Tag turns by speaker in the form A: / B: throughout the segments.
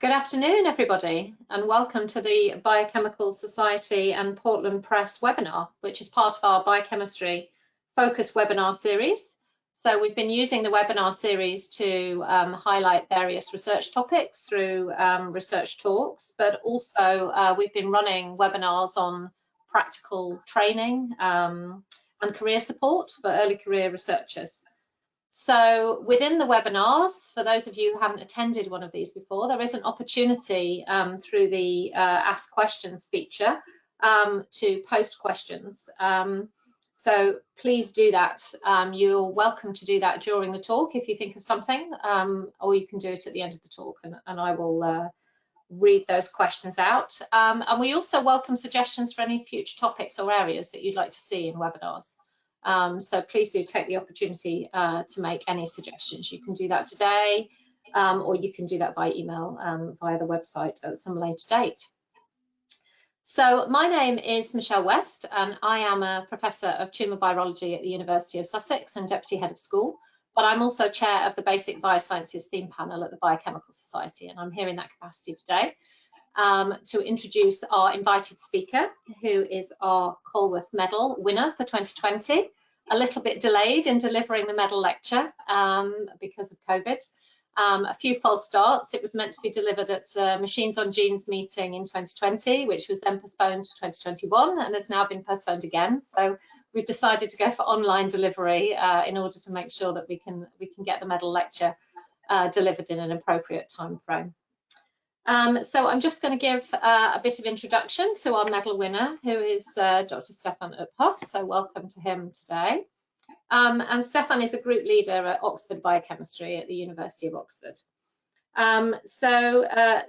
A: Good afternoon, everybody, and welcome to the Biochemical Society and Portland Press webinar, which is part of our Biochemistry Focus webinar series. So we've been using the webinar series to highlight various research topics through research talks, but also we've been running webinars on practical training and career support for early career researchers. So within the webinars, for those of you who haven't attended one of these before, there is an opportunity through the Ask Questions feature to post questions. So please do that. You're welcome to do that during the talk if you think of something, or you can do it at the end of the talk, and I will read those questions out. And we also welcome suggestions for any future topics or areas that you'd like to see in webinars. So please do take the opportunity to make any suggestions. You can do that today, or you can do that by email via the website at some later date. So my name is Michelle West, and I am a Professor of Tumour Virology at the University of Sussex and Deputy Head of School, but I'm also Chair of the Basic Biosciences Theme Panel at the Biochemical Society, and I'm here in that capacity today. To introduce our invited speaker, who is our Colworth Medal winner for 2020, a little bit delayed in delivering the medal lecture because of COVID. A few false starts. It was meant to be delivered at Machines on Genes meeting in 2020, which was then postponed to 2021 and has now been postponed again. So we've decided to go for online delivery in order to make sure that we can get the medal lecture delivered in an appropriate time frame. So I'm just going to give a bit of introduction to our medal winner, who is Dr. Stephan Uphoff. So welcome to him today. And Stephan is a group leader at Oxford Biochemistry at the University of Oxford.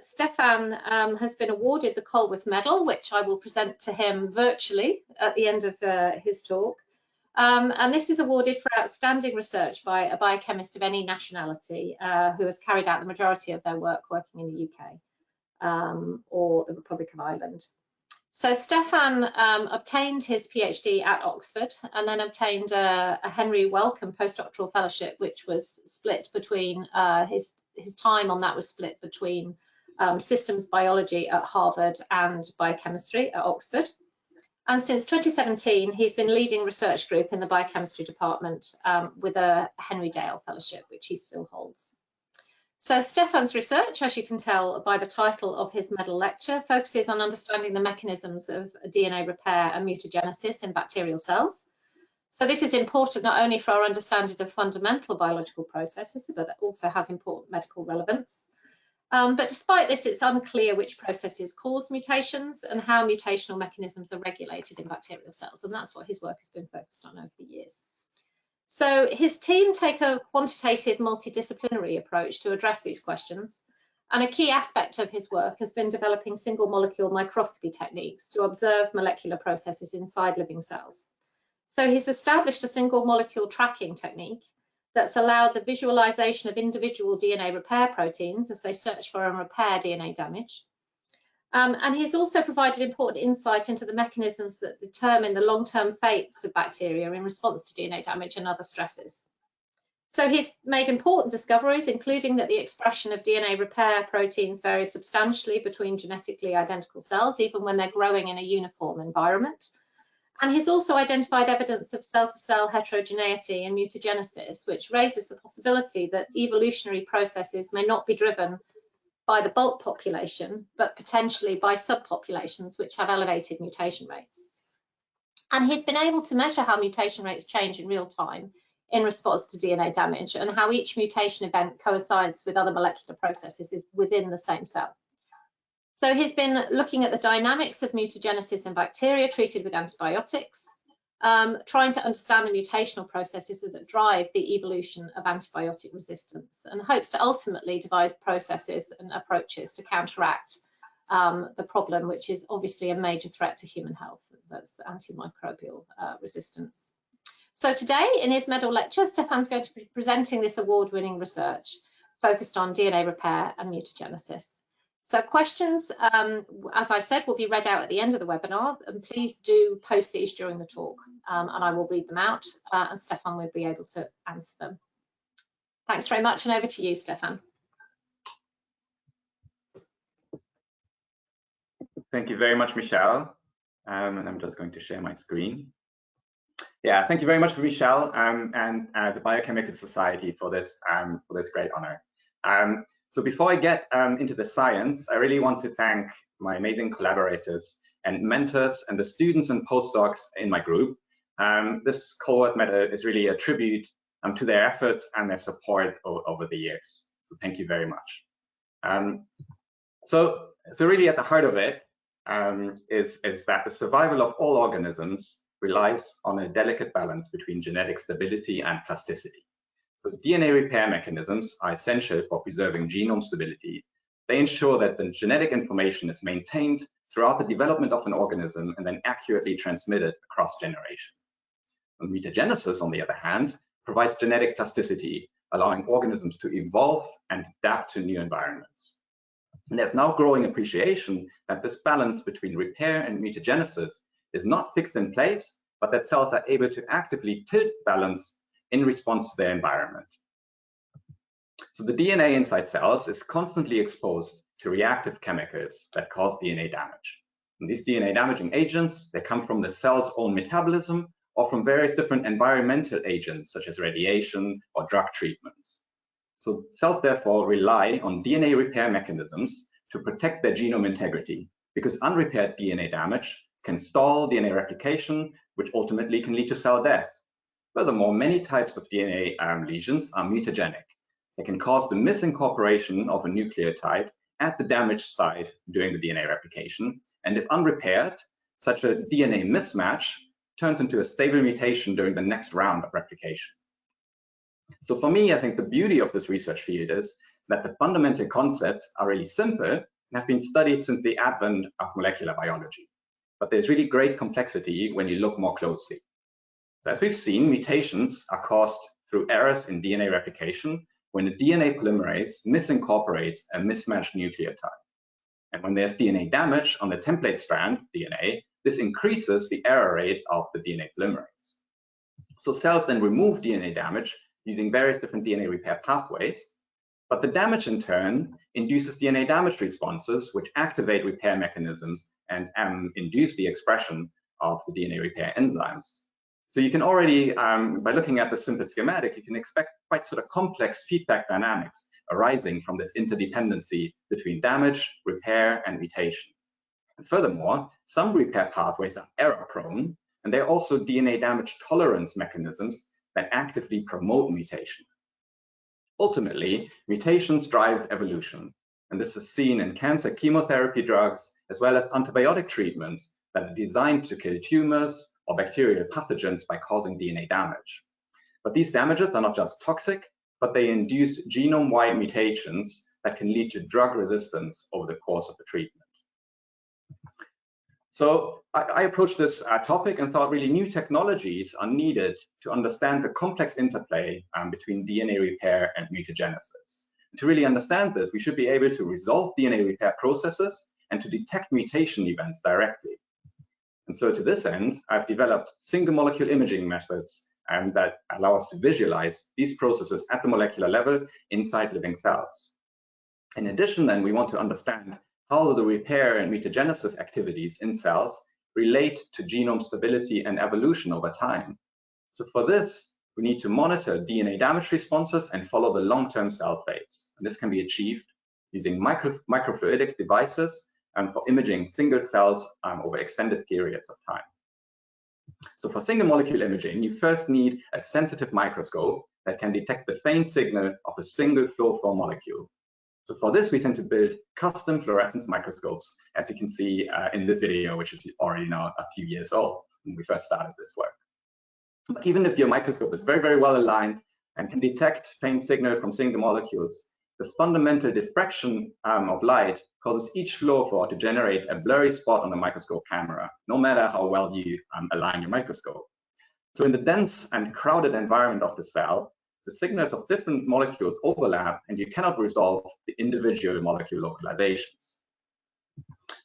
A: Stephan has been awarded the Colworth Medal, which I will present to him virtually at the end of his talk. And this is awarded for outstanding research by a biochemist of any nationality who has carried out the majority of their work working in the UK or the Republic of Ireland. So Stephan obtained his PhD at Oxford and then obtained a Henry Wellcome postdoctoral fellowship, which was split between his time on that was split between systems biology at Harvard and biochemistry at Oxford. And since 2017, he's been leading research group in the biochemistry department with a Henry Dale fellowship, which he still holds. So Stephan's research, as you can tell by the title of his medal lecture, focuses on understanding the mechanisms of DNA repair and mutagenesis in bacterial cells. So this is important not only for our understanding of fundamental biological processes, but it also has important medical relevance. But despite this, it's unclear which processes cause mutations and how mutational mechanisms are regulated in bacterial cells. And that's what his work has been focused on over the years. So his team take a quantitative multidisciplinary approach to address these questions. And a key aspect of his work has been developing single molecule microscopy techniques to observe molecular processes inside living cells. So he's established a single molecule tracking technique that's allowed the visualization of individual DNA repair proteins as they search for and repair DNA damage. And he's also provided important insight into the mechanisms that determine the long-term fates of bacteria in response to DNA damage and other stresses. So he's made important discoveries, including that the expression of DNA repair proteins varies substantially between genetically identical cells, even when they're growing in a uniform environment. And he's also identified evidence of cell-to-cell heterogeneity and mutagenesis, which raises the possibility that evolutionary processes may not be driven by the bulk population, but potentially by subpopulations which have elevated mutation rates. And he's been able to measure how mutation rates change in real time in response to DNA damage and how each mutation event coincides with other molecular processes within the same cell. So he's been looking at the dynamics of mutagenesis in bacteria treated with antibiotics, trying to understand the mutational processes that drive the evolution of antibiotic resistance, and hopes to ultimately devise processes and approaches to counteract the problem, which is obviously a major threat to human health, that's antimicrobial resistance. So today in his medal lecture, Stephan's going to be presenting this award-winning research focused on DNA repair and mutagenesis. So questions, as I said, will be read out at the end of the webinar, and please do post these during the talk, and I will read them out, and Stephan will be able to answer them. Thanks very much, and over to you, Stephan.
B: Thank you very much, Michelle. And I'm just going to share my screen. Yeah, thank you very much, Michelle, and the Biochemical Society for this great honor. So before I get into the science, I really want to thank my amazing collaborators and mentors and the students and postdocs in my group. This Colworth Medal is really a tribute to their efforts and their support over the years. So thank you very much. So really at the heart of it is that the survival of all organisms relies on a delicate balance between genetic stability and plasticity. So DNA repair mechanisms are essential for preserving genome stability. They ensure that the genetic information is maintained throughout the development of an organism and then accurately transmitted across generations. And mutagenesis, on the other hand, provides genetic plasticity, allowing organisms to evolve and adapt to new environments. And there's now growing appreciation that this balance between repair and mutagenesis is not fixed in place, but that cells are able to actively tilt balance in response to their environment. So the DNA inside cells is constantly exposed to reactive chemicals that cause DNA damage. And these DNA damaging agents, they come from the cell's own metabolism or from various different environmental agents such as radiation or drug treatments. So cells therefore rely on DNA repair mechanisms to protect their genome integrity, because unrepaired DNA damage can stall DNA replication, which ultimately can lead to cell death. Furthermore, many types of DNA lesions are mutagenic. They can cause the misincorporation of a nucleotide at the damaged site during the DNA replication, and if unrepaired, such a DNA mismatch turns into a stable mutation during the next round of replication. So for me, I think the beauty of this research field is that the fundamental concepts are really simple and have been studied since the advent of molecular biology. But there's really great complexity when you look more closely. So as we've seen, mutations are caused through errors in DNA replication when the DNA polymerase misincorporates a mismatched nucleotide. And when there's DNA damage on the template strand DNA, this increases the error rate of the DNA polymerase. So cells then remove DNA damage using various different DNA repair pathways, but the damage in turn induces DNA damage responses which activate repair mechanisms and induce the expression of the DNA repair enzymes. So you can already, by looking at the simple schematic, you can expect quite sort of complex feedback dynamics arising from this interdependency between damage, repair, and mutation. And furthermore, some repair pathways are error-prone, and they're also DNA damage tolerance mechanisms that actively promote mutation. Ultimately, mutations drive evolution, and this is seen in cancer chemotherapy drugs as well as antibiotic treatments that are designed to kill tumors or bacterial pathogens by causing DNA damage. But these damages are not just toxic, but they induce genome-wide mutations that can lead to drug resistance over the course of the treatment. So I approached this topic and thought really new technologies are needed to understand the complex interplay between DNA repair and mutagenesis. And to really understand this, we should be able to resolve DNA repair processes and to detect mutation events directly. And so to this end, I've developed single molecule imaging methods that allow us to visualize these processes at the molecular level inside living cells. In addition, then, we want to understand how the repair and mutagenesis activities in cells relate to genome stability and evolution over time. So for this, we need to monitor DNA damage responses and follow the long-term cell fates. And this can be achieved using microfluidic devices and for imaging single cells over extended periods of time. So for single molecule imaging, you first need a sensitive microscope that can detect the faint signal of a single fluorophore molecule. So for this, we tend to build custom fluorescence microscopes, as you can see in this video, which is already now a few years old when we first started this work. But even if your microscope is very, very well aligned and can detect faint signal from single molecules, the fundamental diffraction of light causes each fluorophore to generate a blurry spot on the microscope camera, no matter how well you align your microscope. So in the dense and crowded environment of the cell, the signals of different molecules overlap and you cannot resolve the individual molecule localizations.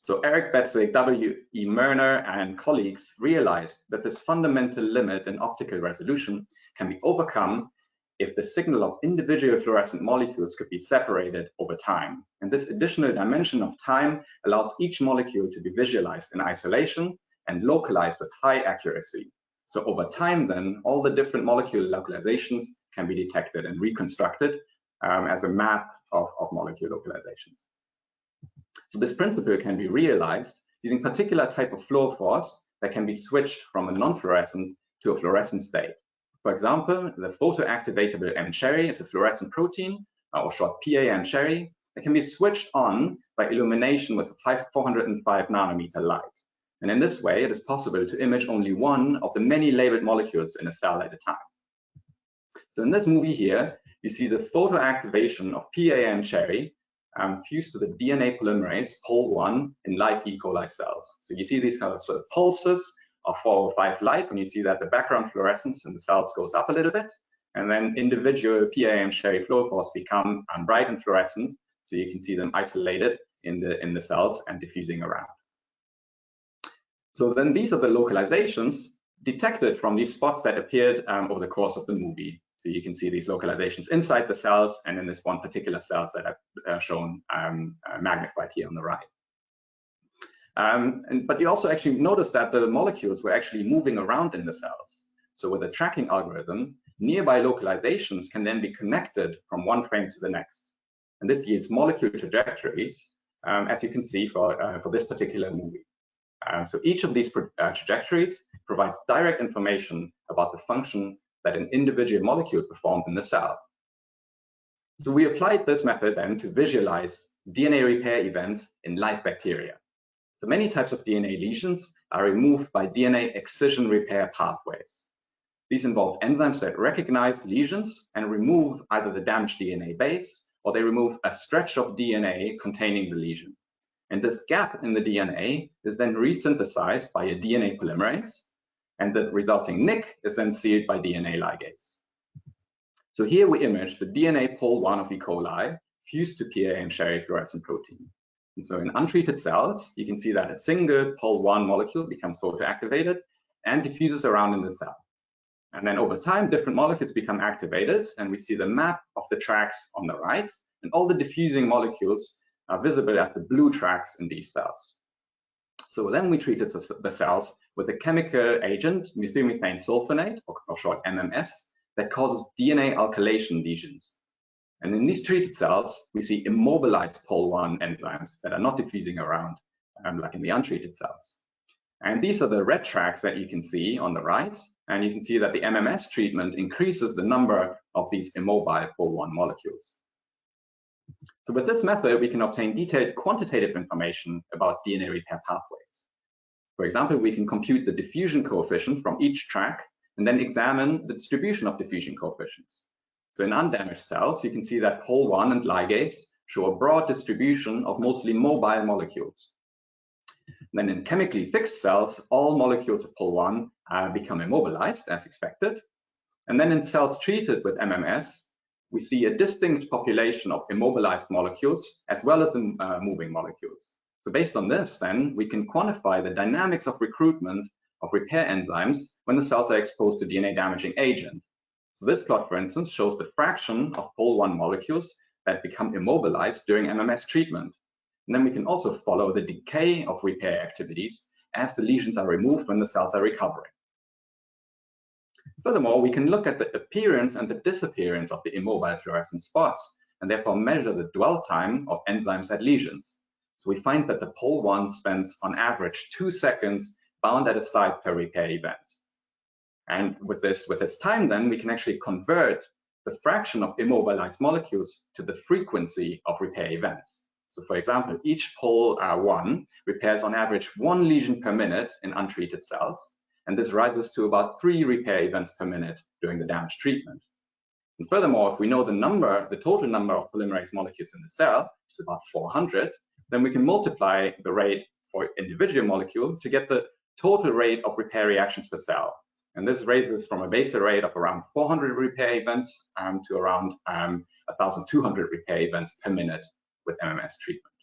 B: So Eric Betzig, W.E. Murner, and colleagues realized that this fundamental limit in optical resolution can be overcome if the signal of individual fluorescent molecules could be separated over time. And this additional dimension of time allows each molecule to be visualized in isolation and localized with high accuracy. So over time then, all the different molecule localizations can be detected and reconstructed as a map of molecule localizations. So this principle can be realized using particular type of fluorophores that can be switched from a non-fluorescent to a fluorescent state. For example, the photoactivatable M-cherry is a fluorescent protein, or short PA-M-cherry, that can be switched on by illumination with 405 nanometer light. And in this way, it is possible to image only one of the many labeled molecules in a cell at a time. So in this movie here, you see the photoactivation of PA-M-cherry fused to the DNA polymerase POL1 in live E. coli cells. So you see these kind of sort of pulses of 405 light when you see that the background fluorescence in the cells goes up a little bit, and then individual PA-M-cherry fluorophores become bright and fluorescent, so you can see them isolated in the cells and diffusing around. So then these are the localizations detected from these spots that appeared over the course of the movie. So you can see these localizations inside the cells and in this one particular cells that are shown magnified here on the right. But you also actually notice that the molecules were actually moving around in the cells. So with a tracking algorithm, nearby localizations can then be connected from one frame to the next. And this yields molecule trajectories, as you can see for this particular movie. So each of these trajectories provides direct information about the function that an individual molecule performed in the cell. So we applied this method then to visualize DNA repair events in live bacteria. So many types of DNA lesions are removed by DNA excision repair pathways. These involve enzymes that recognize lesions and remove either the damaged DNA base, or they remove a stretch of DNA containing the lesion. And this gap in the DNA is then resynthesized by a DNA polymerase, and the resulting nick is then sealed by DNA ligase. So here we image the DNA POL1 of E. coli fused to PA-M-cherry fluorescent protein. And so in untreated cells, you can see that a single POL1 molecule becomes photoactivated and diffuses around in the cell. And then over time, different molecules become activated, and we see the map of the tracks on the right, and all the diffusing molecules are visible as the blue tracks in these cells. So then we treated the cells with a chemical agent, methylmethane sulfonate, or short MMS, that causes DNA alkylation lesions. And in these treated cells, we see immobilized POL1 enzymes that are not diffusing around, like in the untreated cells. And these are the red tracks that you can see on the right. And you can see that the MMS treatment increases the number of these immobile POL1 molecules. So with this method, we can obtain detailed quantitative information about DNA repair pathways. For example, we can compute the diffusion coefficient from each track and then examine the distribution of diffusion coefficients. So in undamaged cells, you can see that POL1 and ligase show a broad distribution of mostly mobile molecules. And then in chemically fixed cells, all molecules of POL1 become immobilized as expected. And then in cells treated with MMS, we see a distinct population of immobilized molecules as well as the moving molecules. So based on this, then, we can quantify the dynamics of recruitment of repair enzymes when the cells are exposed to DNA-damaging agent. So this plot, for instance, shows the fraction of POL1 molecules that become immobilized during MMS treatment. And then we can also follow the decay of repair activities as the lesions are removed when the cells are recovering. Furthermore, we can look at the appearance and the disappearance of the immobile fluorescent spots, and therefore measure the dwell time of enzymes at lesions. So we find that the POL1 spends on average 2 seconds bound at a site per repair event. And with this time, then, we can actually convert the fraction of immobilized molecules to the frequency of repair events. So for example, each POL1 repairs on average 1 lesion per minute in untreated cells, and this rises to about 3 repair events per minute during the damage treatment. And furthermore, if we know the total number of polymerase molecules in the cell, which is about 400, then we can multiply the rate for individual molecule to get the total rate of repair reactions per cell. And this raises from a basal rate of around 400 repair events to around 1,200 repair events per minute with MMS treatment.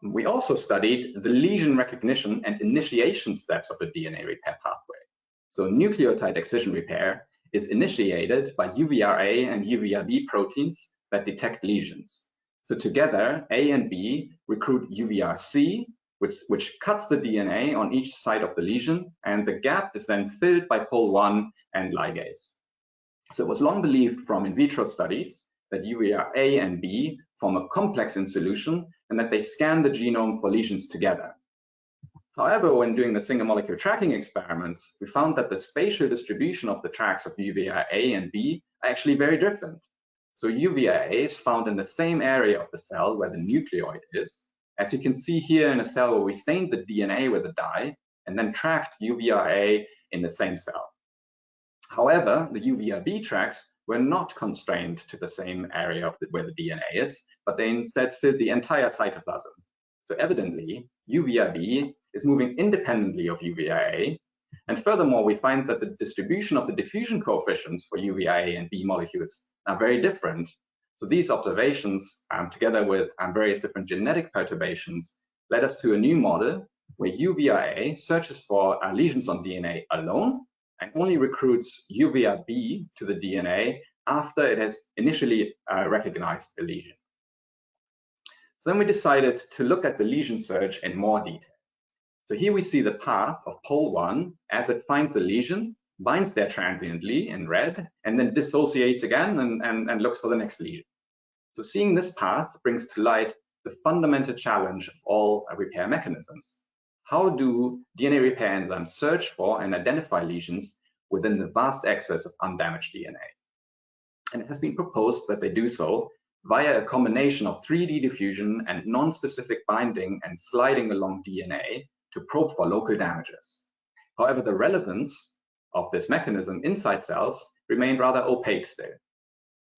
B: We also studied the lesion recognition and initiation steps of the DNA repair pathway. So nucleotide excision repair is initiated by UVRA and UVRB proteins that detect lesions. So together, A and B recruit UVRC, which cuts the DNA on each side of the lesion, and the gap is then filled by pol 1 and ligase. So it was long believed from in vitro studies that UVRA and B form a complex in solution and that they scan the genome for lesions together. However, when doing the single molecule tracking experiments, we found that the spatial distribution of the tracks of UVRA and B are actually very different. So UVRA is found in the same area of the cell where the nucleoid is, as you can see here in a cell where we stained the DNA with a dye and then tracked UVRA in the same cell. However, the UVRB tracks were not constrained to the same area of where the DNA is, but they instead filled the entire cytoplasm. So evidently, UVRB is moving independently of UVRA. And furthermore, we find that the distribution of the diffusion coefficients for UVRA and B molecules are very different. So these observations, together with various different genetic perturbations, led us to a new model where UVRA searches for lesions on DNA alone and only recruits UVRB to the DNA after it has initially recognized the lesion. So then we decided to look at the lesion search in more detail. So here we see the path of pol 1 as it finds the lesion, binds there transiently in red, and then dissociates again and looks for the next lesion. So seeing this path brings to light the fundamental challenge of all repair mechanisms. How do DNA repair enzymes search for and identify lesions within the vast excess of undamaged DNA? And it has been proposed that they do so via a combination of 3D diffusion and non-specific binding and sliding along DNA to probe for local damages. However, the relevance of this mechanism inside cells remained rather opaque still.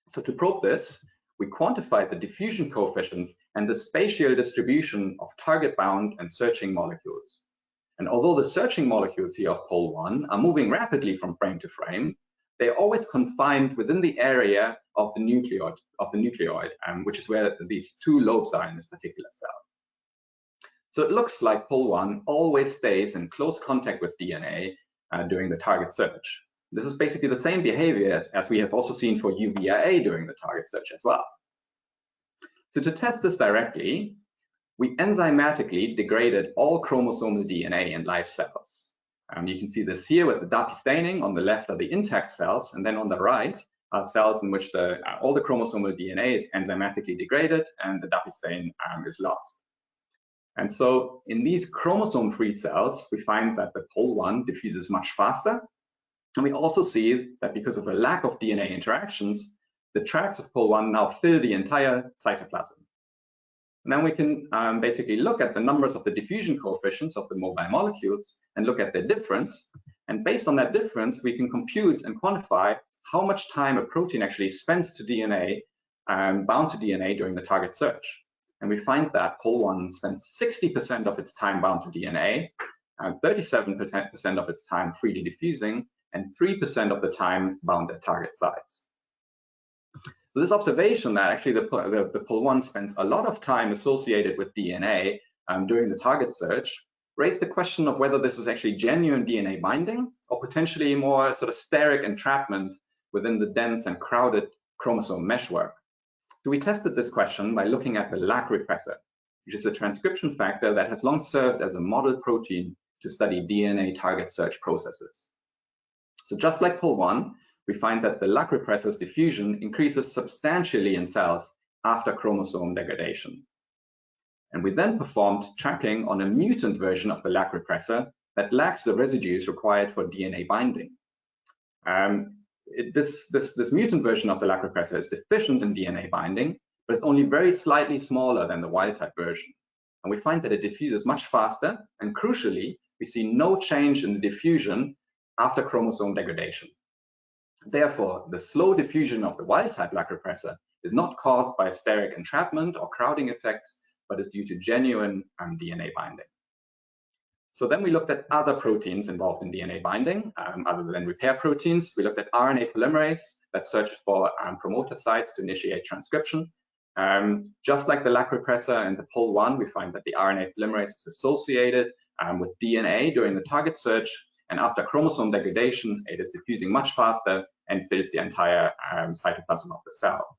B: So to probe this, we quantified the diffusion coefficients and the spatial distribution of target-bound and searching molecules. And although the searching molecules here of pol 1 are moving rapidly from frame to frame, they are always confined within the area of the nucleoid, which is where these two lobes are in this particular cell. So it looks like pol 1 always stays in close contact with DNA during the target search. This is basically the same behavior as we have also seen for UVRA during the target search as well. So to test this directly, we enzymatically degraded all chromosomal DNA in live cells. You can see this here with the DAPI staining. On the left are the intact cells, and then on the right are cells in which all the chromosomal DNA is enzymatically degraded and the DAPI stain is lost. And so in these chromosome-free cells, we find that the pol 1 diffuses much faster. And we also see that because of a lack of DNA interactions, the tracks of pol 1 now fill the entire cytoplasm. And then we can basically look at the numbers of the diffusion coefficients of the mobile molecules and look at their difference. And based on that difference, we can compute and quantify how much time a protein actually spends to DNA, bound to DNA during the target search. And we find that pol 1 spends 60% of its time bound to DNA, 37% of its time freely diffusing, and 3% of the time bound at target sites. So this observation that actually the pol 1 spends a lot of time associated with DNA during the target search raised the question of whether this is actually genuine DNA binding or potentially more sort of steric entrapment within the dense and crowded chromosome meshwork. So we tested this question by looking at the LAC repressor, which is a transcription factor that has long served as a model protein to study DNA target search processes. So just like pol 1, we find that the LAC repressor's diffusion increases substantially in cells after chromosome degradation. And we then performed tracking on a mutant version of the LAC repressor that lacks the residues required for DNA binding. This mutant version of the LAC repressor is deficient in DNA binding, but it's only very slightly smaller than the wild-type version. And we find that it diffuses much faster, and crucially, we see no change in the diffusion after chromosome degradation. Therefore, the slow diffusion of the wild-type LAC repressor is not caused by steric entrapment or crowding effects, but is due to genuine DNA binding. So then we looked at other proteins involved in DNA binding, other than repair proteins. We looked at RNA polymerase that searches for promoter sites to initiate transcription. Just like the LAC repressor and the pol 1, we find that the RNA polymerase is associated with DNA during the target search, and after chromosome degradation, it is diffusing much faster and fills the entire cytoplasm of the cell.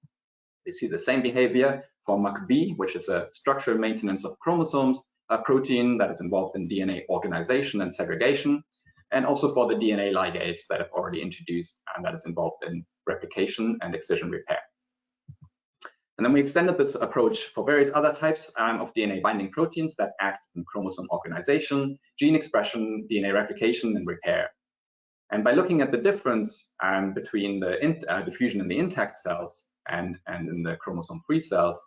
B: We see the same behavior for MUC-B, which is a structural maintenance of chromosomes, a protein that is involved in DNA organization and segregation, and also for the DNA ligase that I've already introduced and that is involved in replication and excision repair. And then we extended this approach for various other types of DNA binding proteins that act in chromosome organization, gene expression, DNA replication, and repair. And by looking at the difference between the diffusion in the intact cells and in the chromosome-free cells,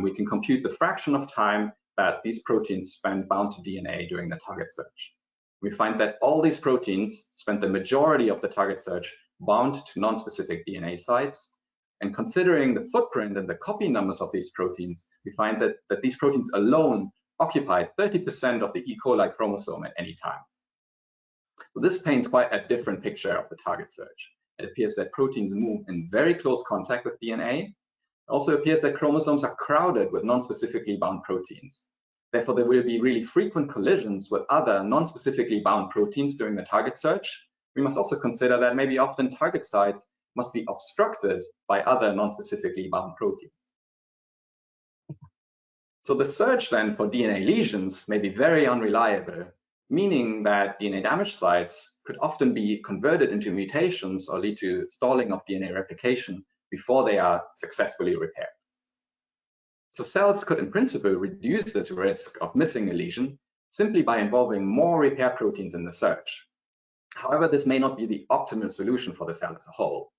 B: we can compute the fraction of time that these proteins spend bound to DNA during the target search. We find that all these proteins spend the majority of the target search bound to non-specific DNA sites. And considering the footprint and the copy numbers of these proteins, we find that these proteins alone occupy 30% of the E. coli chromosome at any time. So this paints quite a different picture of the target search. It appears that proteins move in very close contact with DNA. It also appears that chromosomes are crowded with non-specifically bound proteins. Therefore, there will be really frequent collisions with other non-specifically bound proteins during the target search. We must also consider that maybe often target sites must be obstructed by other non-specifically bound proteins. So the search then for DNA lesions may be very unreliable, meaning that DNA damage sites could often be converted into mutations or lead to stalling of DNA replication before they are successfully repaired. So cells could in principle reduce this risk of missing a lesion simply by involving more repair proteins in the search. However, this may not be the optimal solution for the cell as a whole,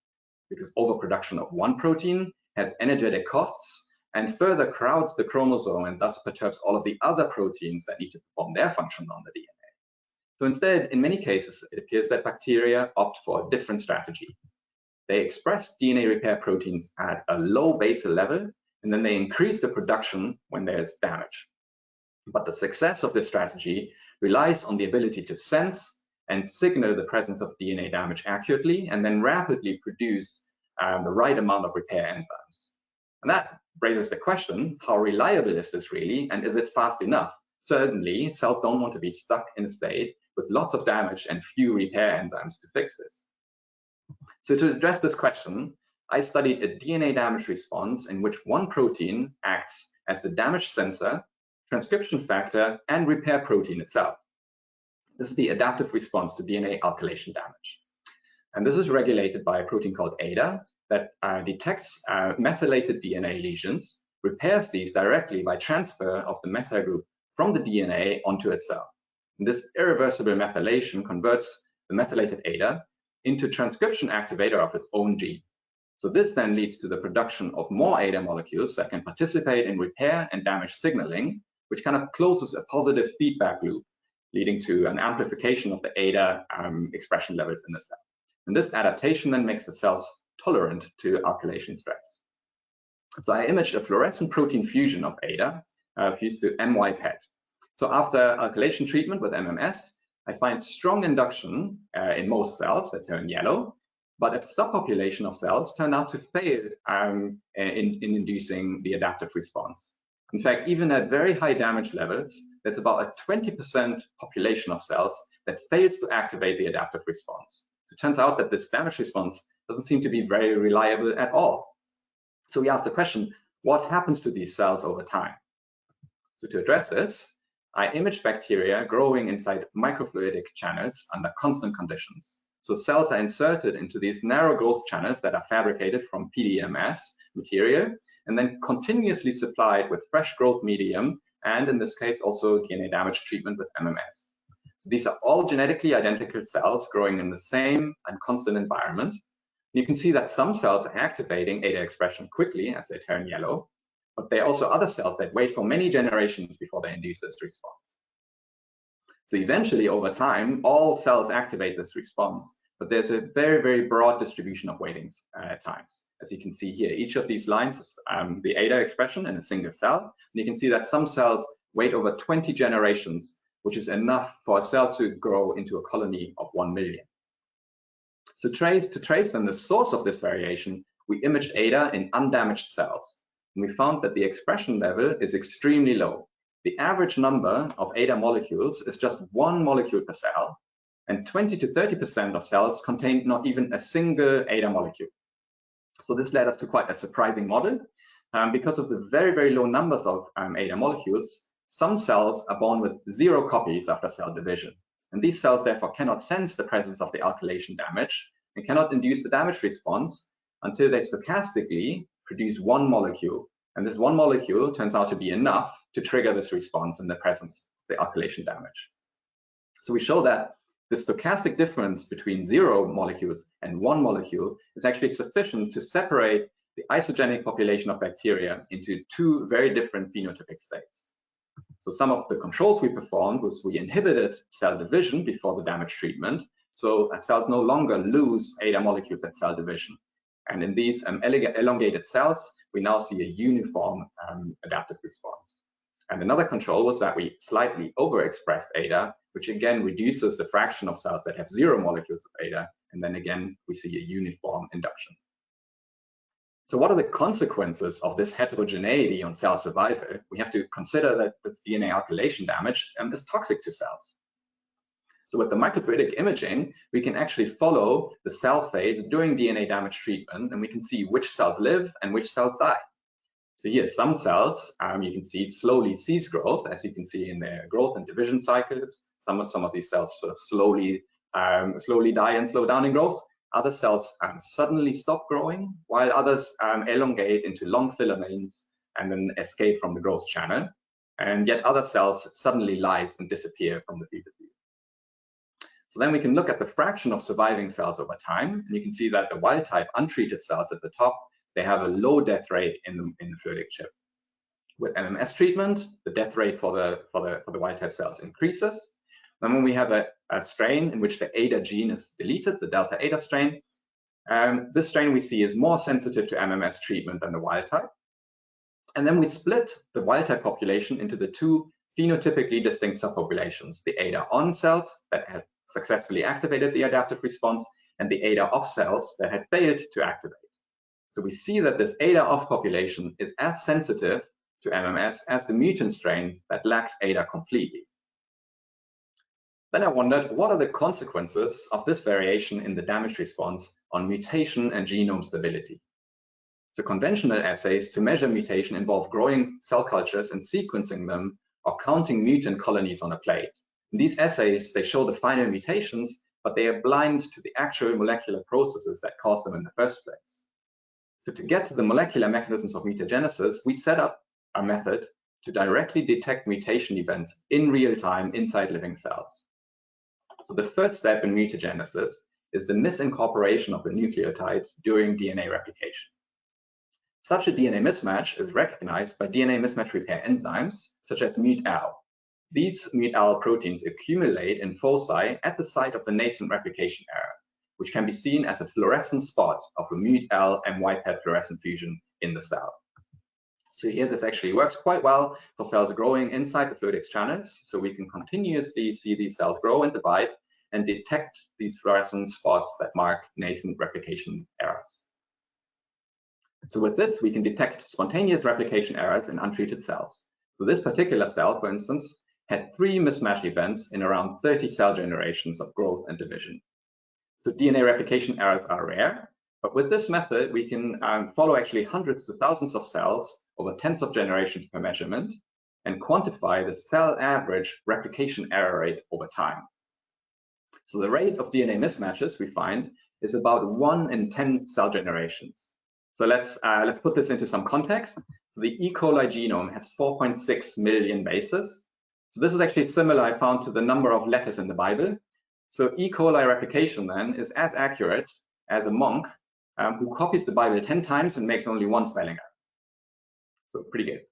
B: because overproduction of one protein has energetic costs and further crowds the chromosome and thus perturbs all of the other proteins that need to perform their function on the DNA. So instead, in many cases, it appears that bacteria opt for a different strategy. They express DNA repair proteins at a low basal level, and then they increase the production when there is damage. But the success of this strategy relies on the ability to sense and signal the presence of DNA damage accurately, and then rapidly produce the right amount of repair enzymes. And that raises the question, how reliable is this really, and is it fast enough? Certainly, cells don't want to be stuck in a state with lots of damage and few repair enzymes to fix this. So to address this question, I studied a DNA damage response in which one protein acts as the damage sensor, transcription factor, and repair protein itself. This is the adaptive response to DNA alkylation damage. And this is regulated by a protein called ADA that detects methylated DNA lesions, repairs these directly by transfer of the methyl group from the DNA onto itself. And this irreversible methylation converts the methylated ADA into transcription activator of its own gene. So this then leads to the production of more ADA molecules that can participate in repair and damage signaling, which kind of closes a positive feedback loop, leading to an amplification of the ADA expression levels in the cell. And this adaptation then makes the cells tolerant to alkylation stress. So I imaged a fluorescent protein fusion of ADA fused to MY-PET. So after alkylation treatment with MMS, I find strong induction in most cells that turn yellow, but a subpopulation of cells turn out to fail in inducing the adaptive response. In fact, even at very high damage levels, there's about a 20% population of cells that fails to activate the adaptive response. So it turns out that this damage response doesn't seem to be very reliable at all. So we asked the question, what happens to these cells over time? So to address this, I imaged bacteria growing inside microfluidic channels under constant conditions. So cells are inserted into these narrow growth channels that are fabricated from PDMS material and then continuously supplied with fresh growth medium, and in this case also DNA damage treatment with MMS. So these are all genetically identical cells growing in the same and constant environment. You can see that some cells are activating ADA expression quickly as they turn yellow, but there are also other cells that wait for many generations before they induce this response. So eventually, over time, all cells activate this response, but there's a very, very broad distribution of waiting times. As you can see here, each of these lines is the ADA expression in a single cell. And you can see that some cells wait over 20 generations, which is enough for a cell to grow into a colony of 1 million. So to trace then the source of this variation, we imaged ADA in undamaged cells. And we found that the expression level is extremely low. The average number of ADA molecules is just 1 molecule per cell, and 20 to 30% of cells contained not even a single ADA molecule. So this led us to quite a surprising model. Because of the very, very low numbers of ADA molecules, some cells are born with 0 copies after cell division. And these cells therefore cannot sense the presence of the alkylation damage and cannot induce the damage response until they stochastically produce 1 molecule. And this 1 molecule turns out to be enough to trigger this response in the presence of the alkylation damage. So we show that the stochastic difference between 0 molecules and 1 molecule is actually sufficient to separate the isogenic population of bacteria into 2 very different phenotypic states. So some of the controls we performed was we inhibited cell division before the damage treatment, so cells no longer lose ADA molecules at cell division. And in these elongated cells, we now see a uniform adaptive response. And another control was that we slightly overexpressed ADA, which again reduces the fraction of cells that have 0 molecules of ADA, and then again we see a uniform induction. So what are the consequences of this heterogeneity on cell survival? We have to consider that this DNA alkylation damage is toxic to cells. So with the microfluidic imaging, we can actually follow the cell phase during DNA damage treatment, and we can see which cells live and which cells die. So here, some cells you can see slowly cease growth, as you can see in their growth and division cycles. Some of these cells sort of slowly die and slow down in growth. Other cells suddenly stop growing, while others elongate into long filaments and then escape from the growth channel. And yet other cells suddenly lyse and disappear from the field of view. So then we can look at the fraction of surviving cells over time, and you can see that the wild type untreated cells at the top, they have a low death rate in the fluidic chip. With MMS treatment, the death rate for the wild type cells increases. And when we have a strain in which the ADA gene is deleted, the delta ADA strain, this strain we see is more sensitive to MMS treatment than the wild type. And then we split the wild type population into the 2 phenotypically distinct subpopulations, the ADA-on cells that had successfully activated the adaptive response and the ADA-off cells that had failed to activate. So we see that this ADA-off population is as sensitive to MMS as the mutant strain that lacks ADA completely. Then I wondered, what are the consequences of this variation in the damage response on mutation and genome stability? So conventional assays to measure mutation involve growing cell cultures and sequencing them or counting mutant colonies on a plate. In these assays, they show the final mutations, but they are blind to the actual molecular processes that cause them in the first place. So to get to the molecular mechanisms of mutagenesis, we set up a method to directly detect mutation events in real time inside living cells. So the first step in mutagenesis is the misincorporation of the nucleotide during DNA replication. Such a DNA mismatch is recognized by DNA mismatch repair enzymes, such as mut-Al. These mut-Al proteins accumulate in foci at the site of the nascent replication error, which can be seen as a fluorescent spot of a mut-Al MY-PET fluorescent fusion in the cell. So here this actually works quite well for cells growing inside the fluidics channels. So we can continuously see these cells grow and divide and detect these fluorescent spots that mark nascent replication errors. So with this, we can detect spontaneous replication errors in untreated cells. So this particular cell, for instance, had 3 mismatch events in around 30 cell generations of growth and division. So DNA replication errors are rare, but with this method, we can follow actually hundreds to thousands of cells over tens of generations per measurement and quantify the cell average replication error rate over time. So the rate of DNA mismatches we find is about 1 in 10 cell generations. So let's put this into some context. So the E. coli genome has 4.6 million bases. So this is actually similar, I found, to the number of letters in the Bible. So E. coli replication then is as accurate as a monk who copies the Bible 10 times and makes only 1 spelling error. So pretty good.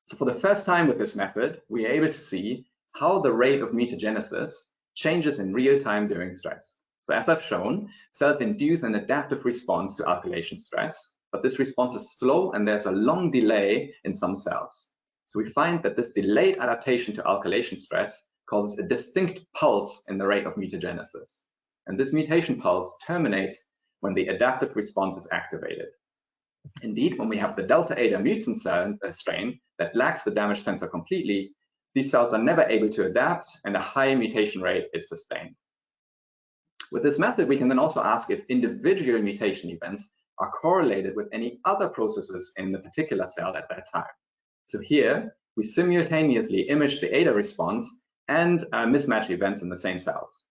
B: So for the first time with this method, we are able to see how the rate of mutagenesis changes in real time during stress. So as I've shown, cells induce an adaptive response to alkylation stress, but this response is slow and there's a long delay in some cells. So we find that this delayed adaptation to alkylation stress causes a distinct pulse in the rate of mutagenesis. And this mutation pulse terminates when the adaptive response is activated. Indeed, when we have the delta ADA mutant cell strain that lacks the damage sensor completely, these cells are never able to adapt, and a high mutation rate is sustained. With this method, we can then also ask if individual mutation events are correlated with any other processes in the particular cell at that time. So here, we simultaneously image the ADA response and mismatch events in the same cells.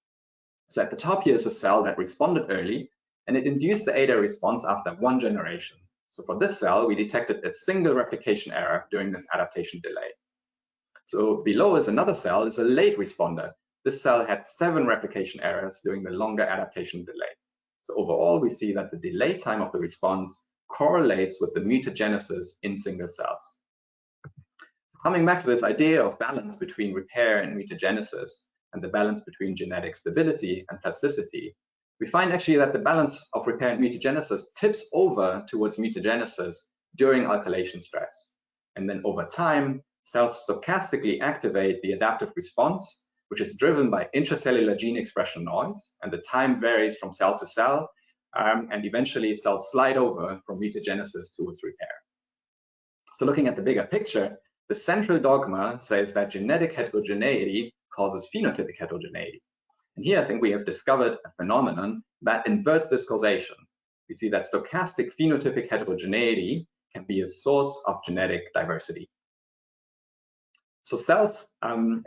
B: So at the top here is a cell that responded early, and it induced the ADA response after 1 generation. So for this cell, we detected a single replication error during this adaptation delay. So below is another cell, it's a late responder. This cell had 7 replication errors during the longer adaptation delay. So overall, we see that the delay time of the response correlates with the mutagenesis in single cells. Coming back to this idea of balance between repair and mutagenesis, and the balance between genetic stability and plasticity, we find actually that the balance of repair and mutagenesis tips over towards mutagenesis during alkylation stress. And then over time, cells stochastically activate the adaptive response, which is driven by intracellular gene expression noise, and the time varies from cell to cell, and eventually cells slide over from mutagenesis towards repair. So looking at the bigger picture, the central dogma says that genetic heterogeneity causes phenotypic heterogeneity. And here I think we have discovered a phenomenon that inverts this causation. We see that stochastic phenotypic heterogeneity can be a source of genetic diversity. So cells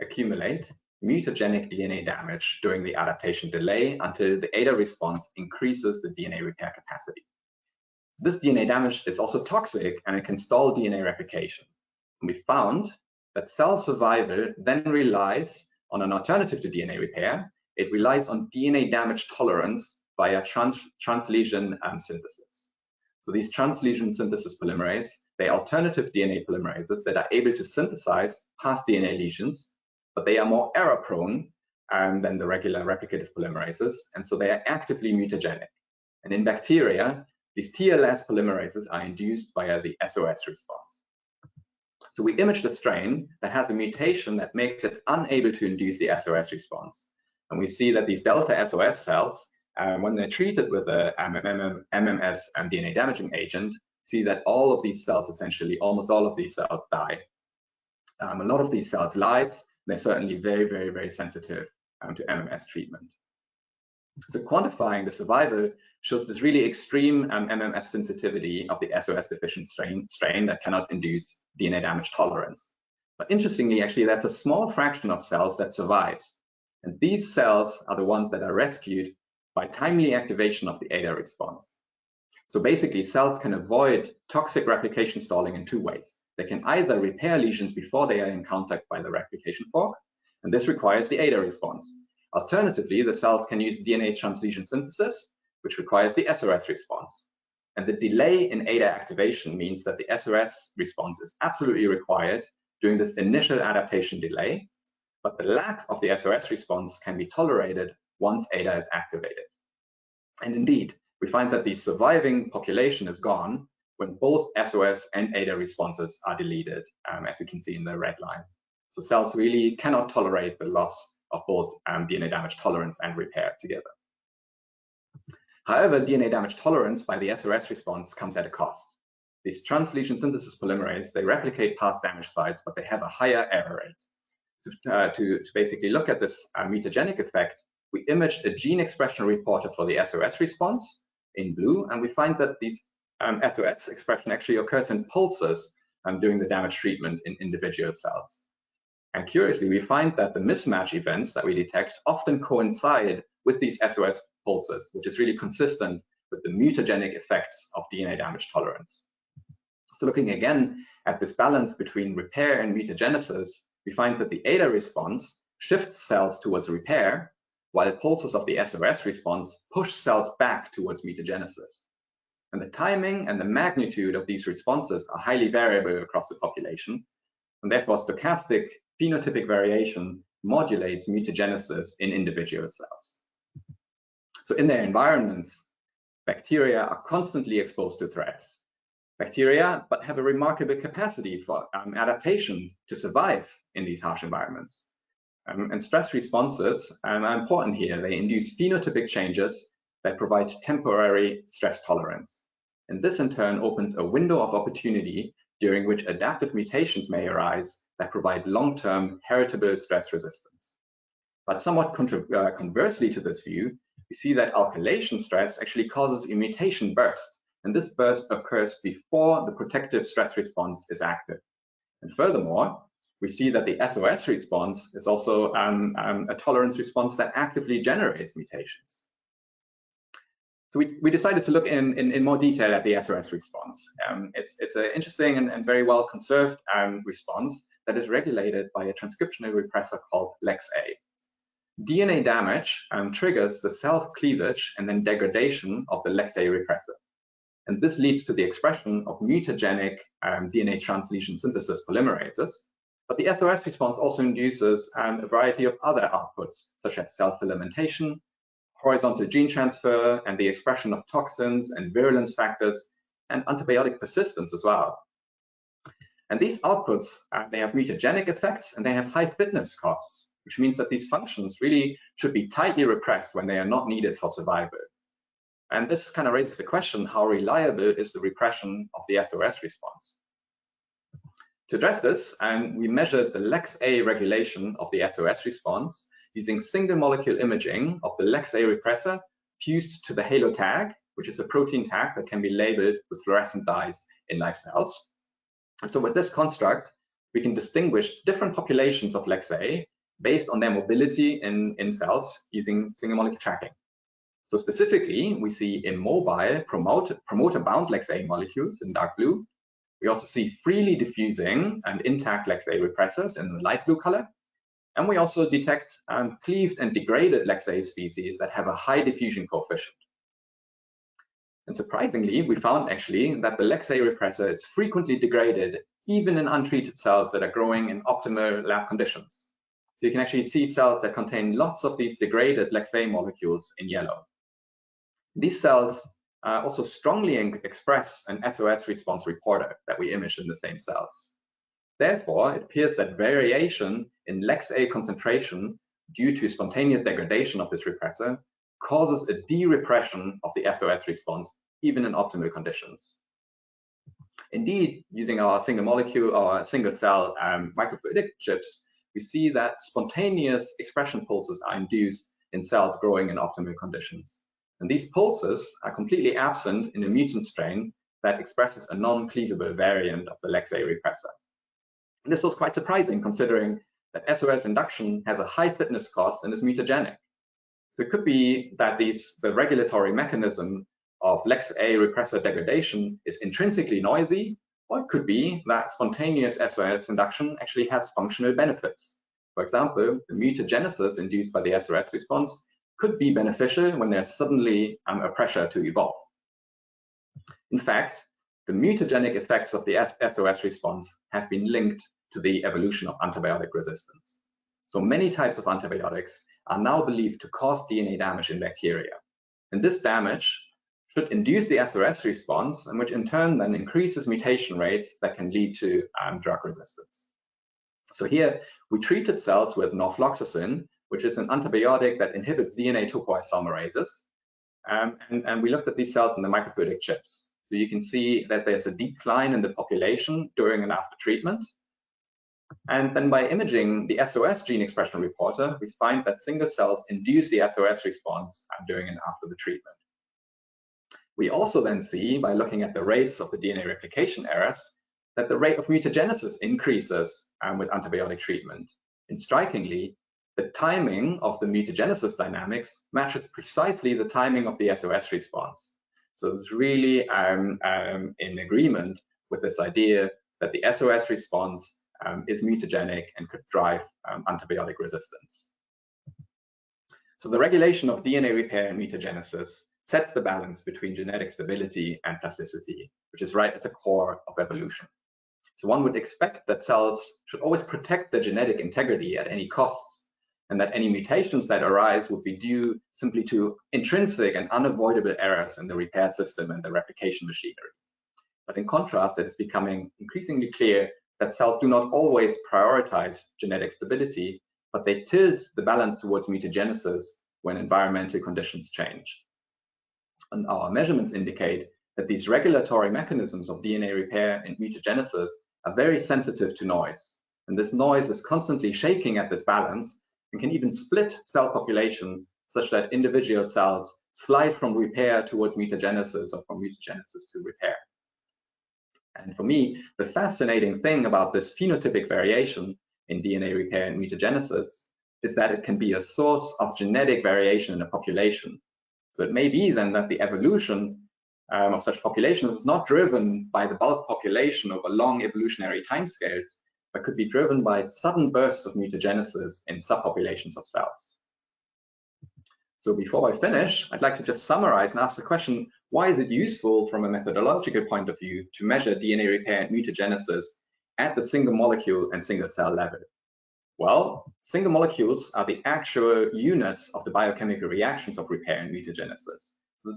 B: accumulate mutagenic DNA damage during the adaptation delay until the ADA response increases the DNA repair capacity. This DNA damage is also toxic, and it can stall DNA replication. And we found that cell survival then relies on an alternative to DNA repair. It relies on DNA damage tolerance via translesion synthesis. So these translesion synthesis polymerase, they're alternative DNA polymerases that are able to synthesize past DNA lesions, but they are more error-prone than the regular replicative polymerases, and so they are actively mutagenic. And in bacteria, these TLS polymerases are induced via the SOS response. So we imaged a strain that has a mutation that makes it unable to induce the SOS response. And we see that these delta SOS cells, when they're treated with a MMS DNA damaging agent, see that all of these cells, essentially almost all of these cells, die. A lot of these cells lyse. They're certainly very, very, very sensitive to MMS treatment. So quantifying the survival shows this really extreme MMS sensitivity of the SOS deficient strain that cannot induce DNA damage tolerance. But interestingly, actually, there's a small fraction of cells that survives. And these cells are the ones that are rescued by timely activation of the ADA response. So basically, cells can avoid toxic replication stalling in 2 ways. They can either repair lesions before they are in contact by the replication fork, and this requires the ADA response. Alternatively, the cells can use DNA translesion synthesis, which requires the SOS response. And the delay in ADA activation means that the SOS response is absolutely required during this initial adaptation delay, but the lack of the SOS response can be tolerated once ADA is activated. And indeed, we find that the surviving population is gone when both SOS and ADA responses are deleted, as you can see in the red line. So cells really cannot tolerate the loss of both DNA damage tolerance and repair together. However, DNA damage tolerance by the SOS response comes at a cost. These translesion synthesis polymerase, they replicate past damage sites, but they have a higher error rate. To basically look at this mutagenic effect, we imaged a gene expression reporter for the SOS response in blue, and we find that these SOS expression actually occurs in pulses during the damage treatment in individual cells. And curiously, we find that the mismatch events that we detect often coincide with these SOS pulses, which is really consistent with the mutagenic effects of DNA damage tolerance. So looking again at this balance between repair and mutagenesis, we find that the ADA response shifts cells towards repair, while pulses of the SOS response push cells back towards mutagenesis. And the timing and the magnitude of these responses are highly variable across the population, and therefore stochastic phenotypic variation modulates mutagenesis in individual cells. So in their environments, bacteria are constantly exposed to threats. Bacteria but have a remarkable capacity for adaptation to survive in these harsh environments. And stress responses are important here. They induce phenotypic changes that provide temporary stress tolerance. And this in turn opens a window of opportunity during which adaptive mutations may arise that provide long-term heritable stress resistance. But somewhat conversely to this view, we see that alkylation stress actually causes a mutation burst, and this burst occurs before the protective stress response is active. And furthermore, we see that the SOS response is also a tolerance response that actively generates mutations. So we decided to look in more detail at the SOS response. It's an interesting and very well conserved response that is regulated by a transcriptional repressor called LEX-A. DNA damage triggers the cell cleavage and then degradation of the LEX-A repressor. And this leads to the expression of mutagenic DNA translesion synthesis polymerases. But the SOS response also induces a variety of other outputs, such as cell filamentation, horizontal gene transfer, and the expression of toxins and virulence factors, and antibiotic persistence as well. And these outputs, they have mutagenic effects and they have high fitness costs, which means that these functions really should be tightly repressed when they are not needed for survival. And this kind of raises the question, how reliable is the repression of the SOS response? To address this, we measured the LEX-A regulation of the SOS response using single molecule imaging of the LEX-A repressor fused to the halo tag, which is a protein tag that can be labeled with fluorescent dyes in live cells. And so with this construct, we can distinguish different populations of LEX-A based on their mobility in cells using single molecule tracking. So specifically, we see immobile promoter-bound LEX-A molecules in dark blue. We also see freely diffusing and intact LEX-A repressors in the light blue color. And we also detect cleaved and degraded LEX-A species that have a high diffusion coefficient. And surprisingly, we found actually that the LEX-A repressor is frequently degraded even in untreated cells that are growing in optimal lab conditions. So you can actually see cells that contain lots of these degraded LEX-A molecules in yellow. These cells also strongly express an SOS response reporter that we imaged in the same cells. Therefore, it appears that variation in LEX-A concentration due to spontaneous degradation of this repressor causes a de-repression of the SOS response, even in optimal conditions. Indeed, using our single molecule or single cell microfluidic chips, we see that spontaneous expression pulses are induced in cells growing in optimal conditions. And these pulses are completely absent in a mutant strain that expresses a non-cleavable variant of the LEX-A repressor. And this was quite surprising, considering that SOS induction has a high fitness cost and is mutagenic. So it could be that the regulatory mechanism of LEX-A repressor degradation is intrinsically noisy, or it could be that spontaneous SOS induction actually has functional benefits. For example, the mutagenesis induced by the SOS response could be beneficial when there's suddenly a pressure to evolve. In fact, the mutagenic effects of the SOS response have been linked to the evolution of antibiotic resistance. So many types of antibiotics are now believed to cause DNA damage in bacteria. And this damage should induce the SOS response, and which in turn then increases mutation rates that can lead to drug resistance. So here we treated cells with norfloxacin, which is an antibiotic that inhibits DNA topoisomerases. And we looked at these cells in the microfluidic chips. So you can see that there's a decline in the population during and after treatment. And then by imaging the SOS gene expression reporter, we find that single cells induce the SOS response during and after the treatment. We also then see, by looking at the rates of the DNA replication errors, that the rate of mutagenesis increases with antibiotic treatment. And strikingly, the timing of the mutagenesis dynamics matches precisely the timing of the SOS response. So it's really in agreement with this idea that the SOS response is mutagenic and could drive antibiotic resistance. So the regulation of DNA repair and mutagenesis sets the balance between genetic stability and plasticity, which is right at the core of evolution. So one would expect that cells should always protect their genetic integrity at any cost, and that any mutations that arise would be due simply to intrinsic and unavoidable errors in the repair system and the replication machinery. But in contrast, it is becoming increasingly clear that cells do not always prioritize genetic stability, but they tilt the balance towards mutagenesis when environmental conditions change. And our measurements indicate that these regulatory mechanisms of DNA repair and mutagenesis are very sensitive to noise. And this noise is constantly shaking at this balance and can even split cell populations such that individual cells slide from repair towards mutagenesis or from mutagenesis to repair. And for me, the fascinating thing about this phenotypic variation in DNA repair and mutagenesis is that it can be a source of genetic variation in a population. So it may be then that the evolution of such populations is not driven by the bulk population over long evolutionary timescales, but could be driven by sudden bursts of mutagenesis in subpopulations of cells. So before I finish, I'd like to just summarize and ask the question, why is it useful from a methodological point of view to measure DNA repair and mutagenesis at the single molecule and single cell level? Well, single molecules are the actual units of the biochemical reactions of repair and mutagenesis.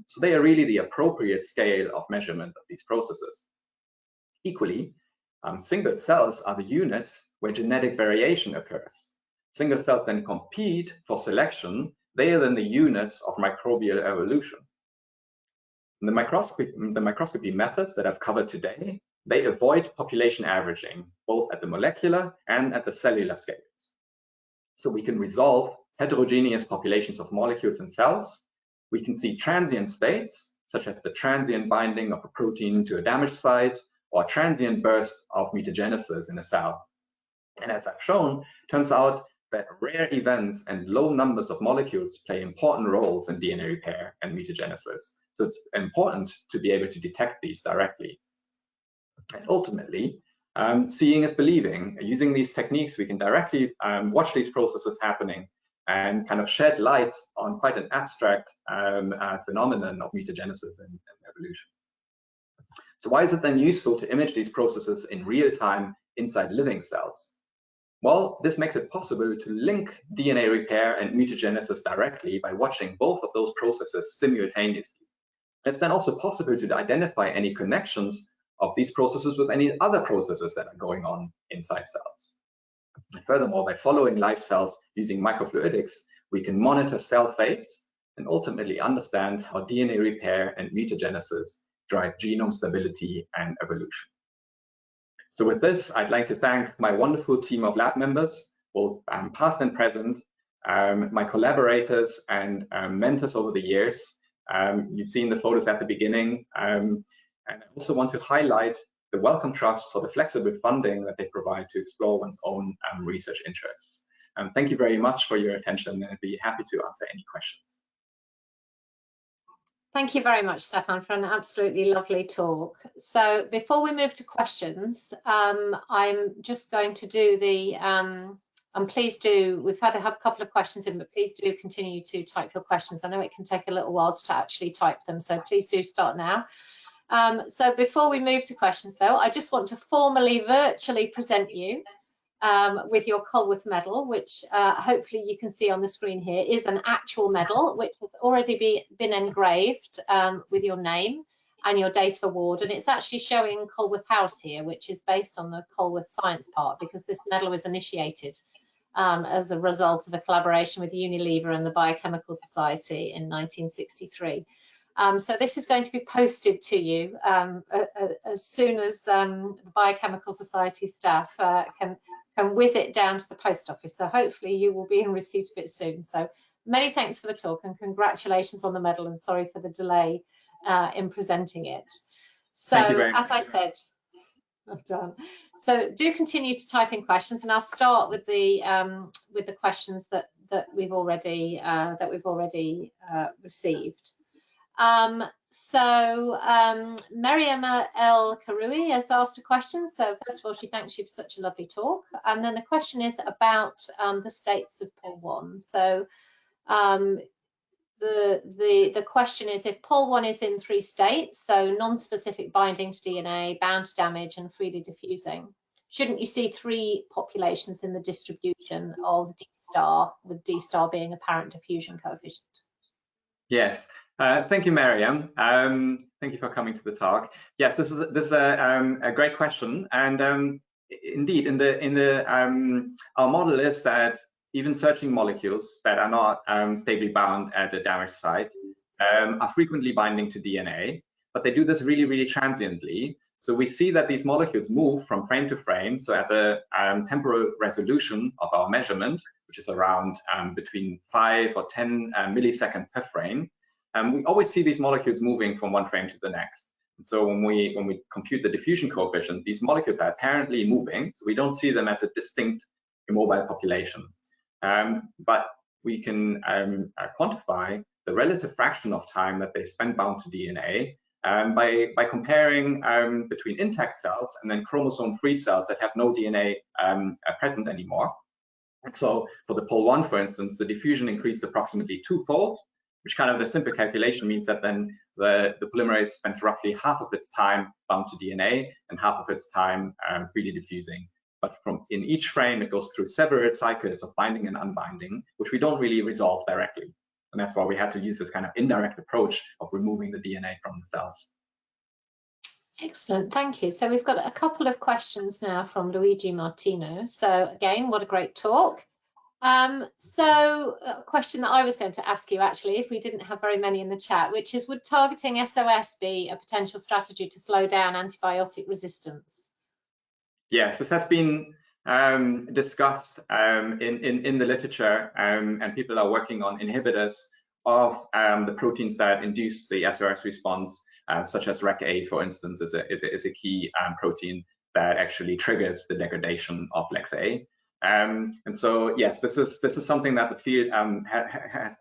B: So they are really the appropriate scale of measurement of these processes. Equally, single cells are the units where genetic variation occurs. Single cells then compete for selection. They are then the units of microbial evolution. The microscopy methods that I've covered today, they avoid population averaging, both at the molecular and at the cellular scales. So we can resolve heterogeneous populations of molecules and cells. We can see transient states, such as the transient binding of a protein to a damaged site, or transient burst of mutagenesis in a cell. And as I've shown, turns out that rare events and low numbers of molecules play important roles in DNA repair and mutagenesis. So it's important to be able to detect these directly. And ultimately, seeing is believing. Using these techniques, we can directly watch these processes happening and kind of shed light on quite an abstract phenomenon of mutagenesis and evolution. So why is it then useful to image these processes in real time inside living cells? Well, this makes it possible to link DNA repair and mutagenesis directly by watching both of those processes simultaneously. It's then also possible to identify any connections of these processes with any other processes that are going on inside cells. And furthermore, by following live cells using microfluidics, we can monitor cell fates and ultimately understand how DNA repair and mutagenesis drive genome stability and evolution. So with this, I'd like to thank my wonderful team of lab members, both past and present, my collaborators and mentors over the years. You've seen the photos at the beginning. And I also want to highlight the Wellcome Trust for the flexible funding that they provide to explore one's own research interests. Thank you very much for your attention, and I'd be happy to answer any questions.
A: Thank you very much, Stephan, for an absolutely lovely talk. So before we move to questions, I'm just going to do the, and please do, we've had a couple of questions in, but please do continue to type your questions. I know it can take a little while to actually type them, so please do start now. So before we move to questions though, I just want to formally virtually present you with your Colworth Medal, which hopefully you can see on the screen here is an actual medal which has already been engraved with your name and your date of award, and it's actually showing Colworth House here, which is based on the Colworth Science Park, because this medal was initiated as a result of a collaboration with Unilever and the Biochemical Society in 1963. So this is going to be posted to you as soon as the Biochemical Society staff can whiz it down to the post office. So hopefully you will be in receipt of it soon. So many thanks for the talk and congratulations on the medal, and sorry for the delay in presenting it. So as I said, well done. So do continue to type in questions, and I'll start with the questions that we've already received. Miriam El Karoui has asked a question. So first of all, she thanks you for such a lovely talk. And then the question is about the states of Pol 1. So the question is, if Pol 1 is in 3 states, so non-specific binding to DNA, bound to damage, and freely diffusing, shouldn't you see 3 populations in the distribution of D star, with D star being apparent diffusion coefficient?
B: Yes. Thank you, Miriam. Thank you for coming to the talk. Yes, this is a great question, and indeed, our model is that even searching molecules that are not stably bound at the damaged site are frequently binding to DNA, but they do this really, really transiently. So we see that these molecules move from frame to frame. So at the temporal resolution of our measurement, which is around between 5 or 10 milliseconds per frame, we always see these molecules moving from one frame to the next. And so when we compute the diffusion coefficient, these molecules are apparently moving, so we don't see them as a distinct immobile population. But we can quantify the relative fraction of time that they spend bound to DNA by comparing between intact cells and then chromosome-free cells that have no DNA present anymore. And so for the pole 1, for instance, the diffusion increased approximately twofold, which kind of the simple calculation means that then the polymerase spends roughly half of its time bound to DNA and half of its time freely diffusing. But in each frame, it goes through several cycles of binding and unbinding, which we don't really resolve directly. And that's why we had to use this kind of indirect approach of removing the DNA from the cells.
A: Excellent, thank you. So we've got a couple of questions now from Luigi Martino. So again, what a great talk. So a question that I was going to ask you actually, if we didn't have very many in the chat, which is, would targeting SOS be a potential strategy to slow down antibiotic resistance?
B: Yes, this has been discussed in the literature, and people are working on inhibitors of the proteins that induce the SOS response, such as REC-A, for instance, is a key protein that actually triggers the degradation of LEX-A. And so, yes, this is something that the field has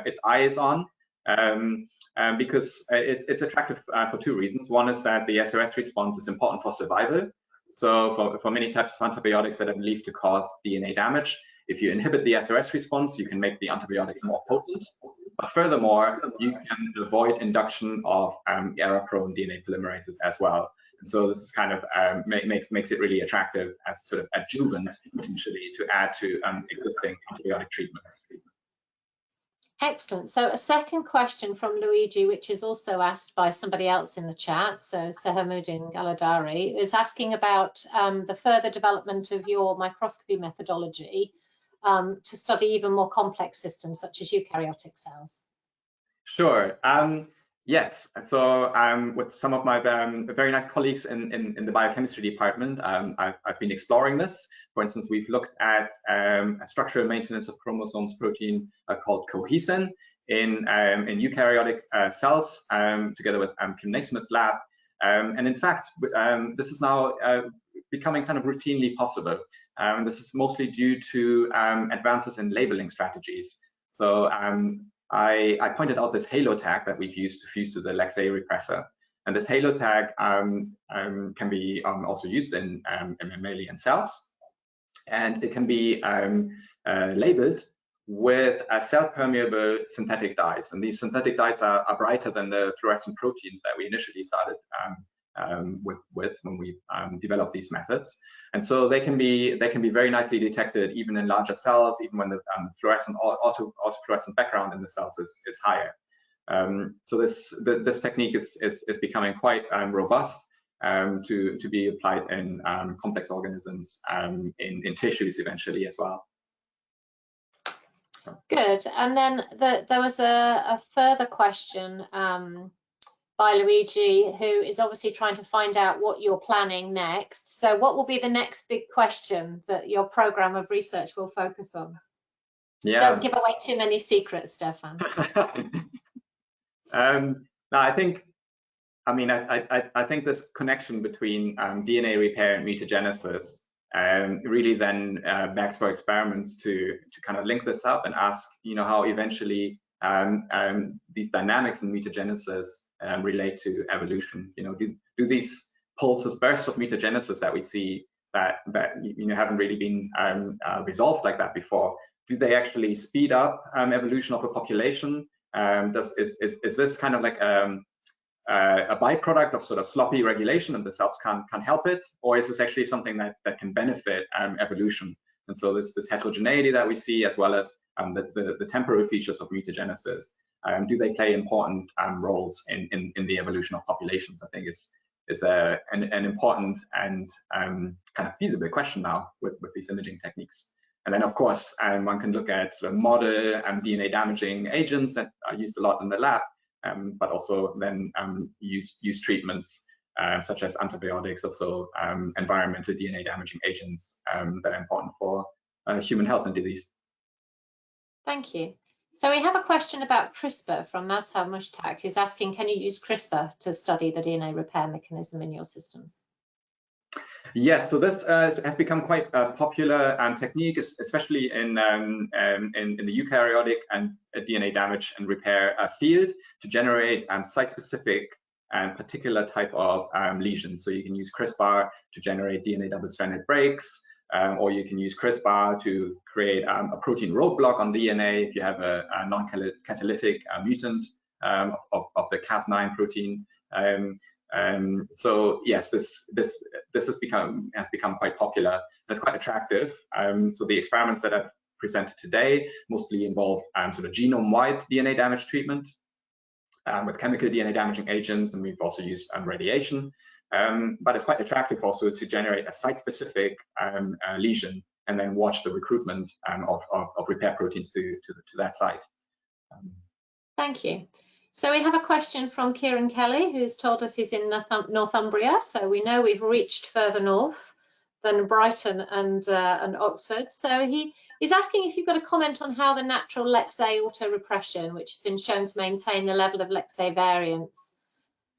B: its eyes on, because it's attractive for two reasons. One is that the SOS response is important for survival. So for many types of antibiotics that are believed to cause DNA damage, if you inhibit the SOS response, you can make the antibiotics more potent. But furthermore, you can avoid induction of error-prone DNA polymerases as well. And so this is kind of makes it really attractive as sort of adjuvant potentially to add to existing antibiotic treatments.
A: Excellent. So a second question from Luigi, which is also asked by somebody else in the chat, so Sehamuddin Galadari, is asking about the further development of your microscopy methodology to study even more complex systems such as eukaryotic cells.
B: Sure. Yes. So with some of my very nice colleagues in the biochemistry department, I've been exploring this. For instance, we've looked at a structural maintenance of chromosomes protein called cohesin in eukaryotic cells together with Kim Naismith's lab. And in fact, this is now becoming kind of routinely possible. This is mostly due to advances in labeling strategies. So I pointed out this halo tag that we've used to fuse to the LEX-A repressor. And this halo tag can be also used in mammalian cells. And it can be labeled with cell-permeable synthetic dyes. And these synthetic dyes are brighter than the fluorescent proteins that we initially started with when we developed these methods. And so they can be very nicely detected even in larger cells, even when the fluorescent autofluorescent background in the cells is higher. So this technique is becoming quite robust to be applied in complex organisms in tissues eventually as well.
A: Good. And then there was a further question by Luigi, who is obviously trying to find out what you're planning next. So what will be the next big question that your program of research will focus on? Yeah. Don't give away too many secrets, Stephan.
B: No, I think this connection between DNA repair and mutagenesis really then begs for experiments to kind of link this up and ask, how eventually these dynamics in mutagenesis relate to evolution. Do these pulses, bursts of mutagenesis that we see that haven't really been resolved like that before, do they actually speed up evolution of a population? Is this kind of like a byproduct of sort of sloppy regulation and the cells can't help it, or is this actually something that can benefit evolution? And so this heterogeneity that we see, as well as the temporal features of mutagenesis, do they play important roles in the evolution of populations? I think is an important and kind of feasible question now with these imaging techniques. And then, of course, one can look at sort of model DNA damaging agents that are used a lot in the lab, but also then use treatments such as antibiotics, also environmental DNA damaging agents that are important for human health and disease.
A: Thank you. So we have a question about CRISPR from Mazhar Mushtaq, who's asking, can you use CRISPR to study the DNA repair mechanism in your systems?
B: Yes, so this has become quite a popular technique, especially in the eukaryotic and DNA damage and repair field, to generate site-specific and particular type of lesions. So you can use CRISPR to generate DNA double-stranded breaks, or you can use CRISPR to create a protein roadblock on DNA if you have a non-catalytic mutant of the Cas9 protein. So yes, this has become quite popular, and it's quite attractive. So the experiments that I've presented today mostly involve sort of genome-wide DNA damage treatment with chemical DNA damaging agents, and we've also used radiation. But it's quite attractive also to generate a site-specific lesion and then watch the recruitment of repair proteins to that site.
A: Thank you. So we have a question from Kieran Kelly, who's told us he's in Northumbria. So we know we've reached further north than Brighton and Oxford. So he's asking if you've got a comment on how the natural LEX-A autorepression, which has been shown to maintain the level of LEX-A variants,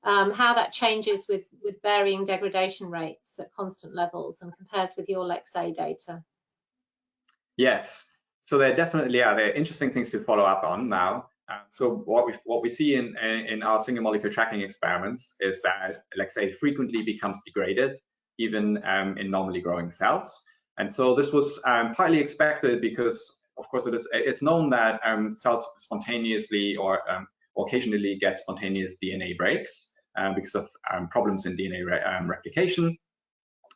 A: how that changes with varying degradation rates at constant levels and compares with your LEX-A data.
B: Yes, so there definitely are. There are interesting things to follow up on now. So what we see in our single molecule tracking experiments is that LEX-A frequently becomes degraded, even in normally growing cells. And so this was partly expected because, of course, it's known that cells spontaneously or occasionally get spontaneous DNA breaks because of problems in DNA replication.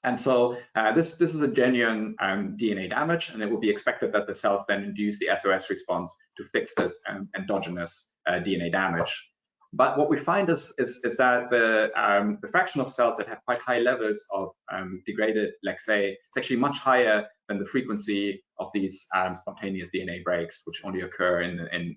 B: And so this is a genuine DNA damage, and it would be expected that the cells then induce the SOS response to fix this endogenous DNA damage. But what we find is that the fraction of cells that have quite high levels of degraded LEX-A is actually much higher than the frequency of these spontaneous DNA breaks, which only occur in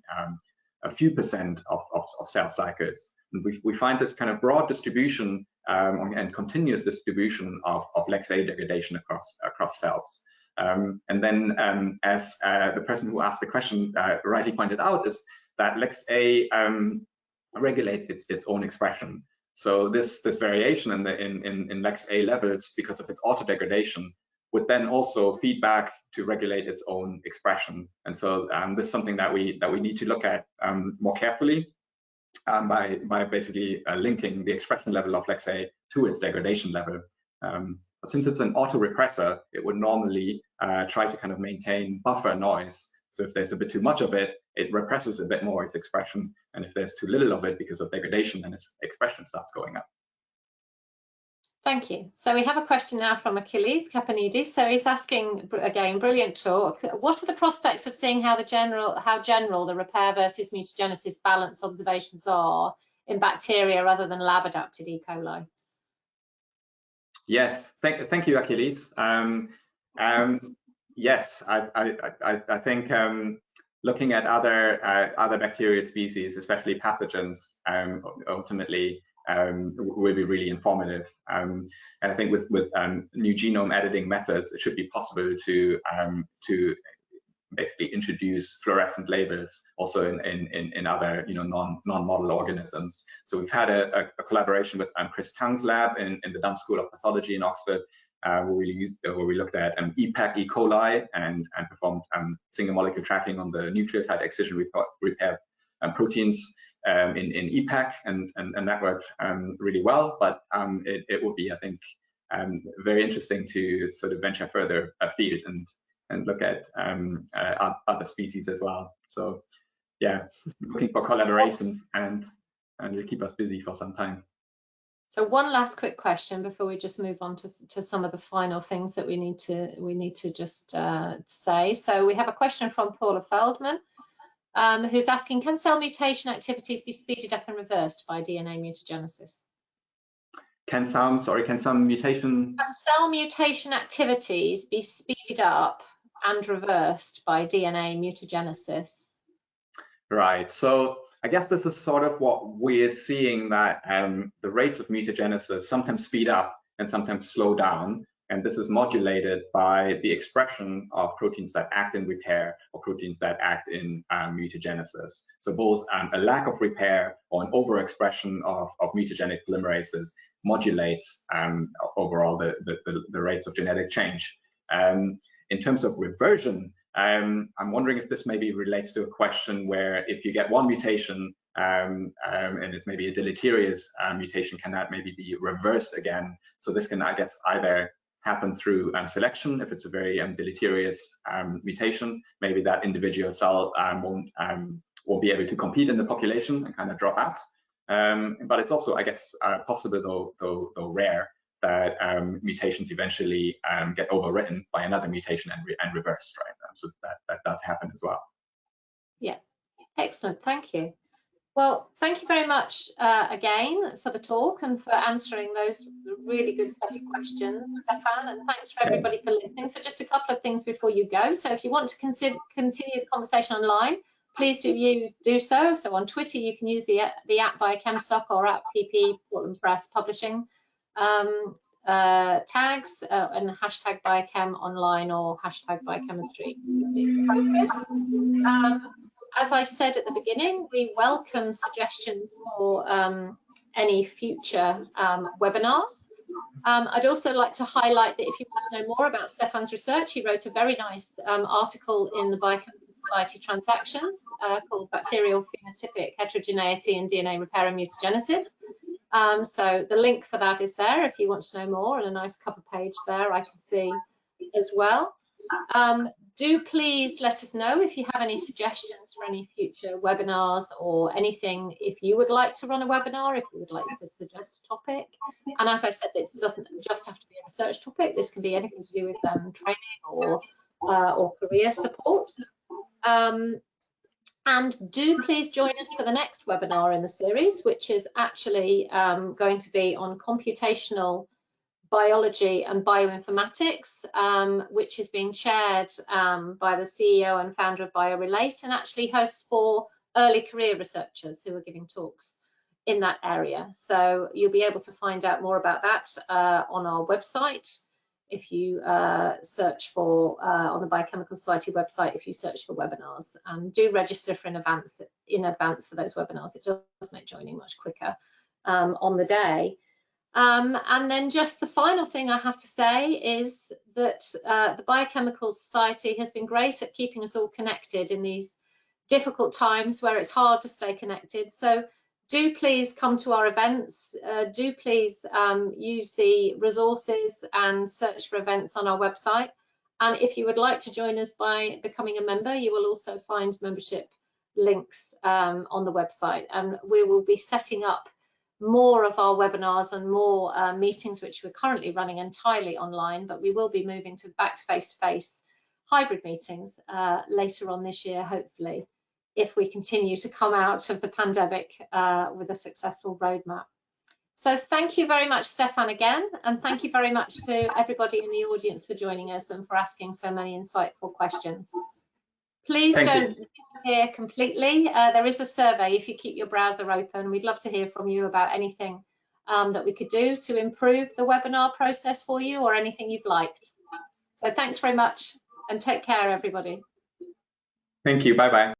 B: a few percent of cell cycles. And we find this kind of broad distribution and continuous distribution of LEX-A degradation across cells. And then, as the person who asked the question rightly pointed out, is that LEX-A regulates its own expression. So this variation in LEX-A levels, because of its auto-degradation, would then also feed back to regulate its own expression. And so this is something that we need to look at more carefully by basically linking the expression level of LEX-A to its degradation level. But since it's an auto-repressor, it would normally try to kind of maintain buffer noise. So if there's a bit too much of it, it represses a bit more its expression. And if there's too little of it because of degradation, then its expression starts going up.
A: Thank you. So we have a question now from Achilles Kapanidis. So he's asking, again, brilliant talk. What are the prospects of seeing how general the repair versus mutagenesis balance observations are in bacteria rather than lab adapted E. coli?
B: Yes, thank you, Achilles. Yes, I think looking at other bacterial species, especially pathogens, ultimately will be really informative. And I think with new genome editing methods, it should be possible to basically introduce fluorescent labels also in other non-model organisms. So we've had a collaboration with Chris Tang's lab in the Dunn School of Pathology in Oxford, where we looked at EPAC E. coli and performed single molecule tracking on the nucleotide excision repair proteins in EPAC, and that worked really well. But it would be, I think, very interesting to sort of venture further afield and look at other species as well. So yeah, looking for collaborations and will keep us busy for some time.
A: So one last quick question before we just move on to some of the final things that we need to just say. So we have a question from Paula Feldman, who's asking, can cell mutation activities be speeded up and reversed by DNA mutagenesis?
B: Can cell
A: mutation activities be speeded up and reversed by DNA mutagenesis?
B: Right. So I guess this is sort of what we're seeing, that the rates of mutagenesis sometimes speed up and sometimes slow down. And this is modulated by the expression of proteins that act in repair or proteins that act in mutagenesis. So both a lack of repair or an overexpression of mutagenic polymerases modulates overall the rates of genetic change. In terms of reversion, I'm wondering if this maybe relates to a question where if you get one mutation and it's maybe a deleterious mutation, can that maybe be reversed again? So this can, I guess, either happen through selection. If it's a very deleterious mutation, maybe that individual cell won't be able to compete in the population and kind of drop out. But it's also, I guess, possible, though rare, that mutations eventually get overwritten by another mutation and reversed, right? So that does happen as well.
A: Yeah, excellent, thank you. Well, thank you very much again for the talk and for answering those really good set of questions, Stephan, and thanks for everybody for listening. So just a couple of things before you go. So if you want to continue the conversation online, please do so. So on Twitter, you can use the app Biochemsoc or app PP Portland Press Publishing tags and hashtag Biochem online or hashtag Biochemistry Focus. As I said at the beginning, we welcome suggestions for any future webinars. I'd also like to highlight that if you want to know more about Stephan's research, he wrote a very nice article in the Biochemical Society Transactions called Bacterial Phenotypic Heterogeneity in DNA Repair and Mutagenesis. So the link for that is there if you want to know more, and a nice cover page there I can see as well. Do please let us know if you have any suggestions for any future webinars or anything. If you would like to run a webinar, if you would like to suggest a topic. And as I said, this doesn't just have to be a research topic. This can be anything to do with training or career support. And do please join us for the next webinar in the series, which is actually going to be on computational biology and bioinformatics, which is being chaired by the CEO and founder of BioRelate, and actually hosts 4 early career researchers who are giving talks in that area. So you'll be able to find out more about that on our website if you search for, on the Biochemical Society website, if you search for webinars, and do register for in advance for those webinars. It does make joining much quicker on the day. And then just the final thing I have to say is that the Biochemical Society has been great at keeping us all connected in these difficult times where it's hard to stay connected. So do please come to our events. Do please use the resources and search for events on our website. And if you would like to join us by becoming a member, you will also find membership links on the website. And we will be setting up more of our webinars and more meetings, which we're currently running entirely online, but we will be moving back to face-to-face hybrid meetings later on this year, hopefully, if we continue to come out of the pandemic with a successful roadmap. So thank you very much, Stephan, again, and thank you very much to everybody in the audience for joining us and for asking so many insightful questions. Please don't disappear completely. There is a survey if you keep your browser open. We'd love to hear from you about anything that we could do to improve the webinar process for you, or anything you've liked. So thanks very much and take care, everybody.
B: Thank you. Bye-bye.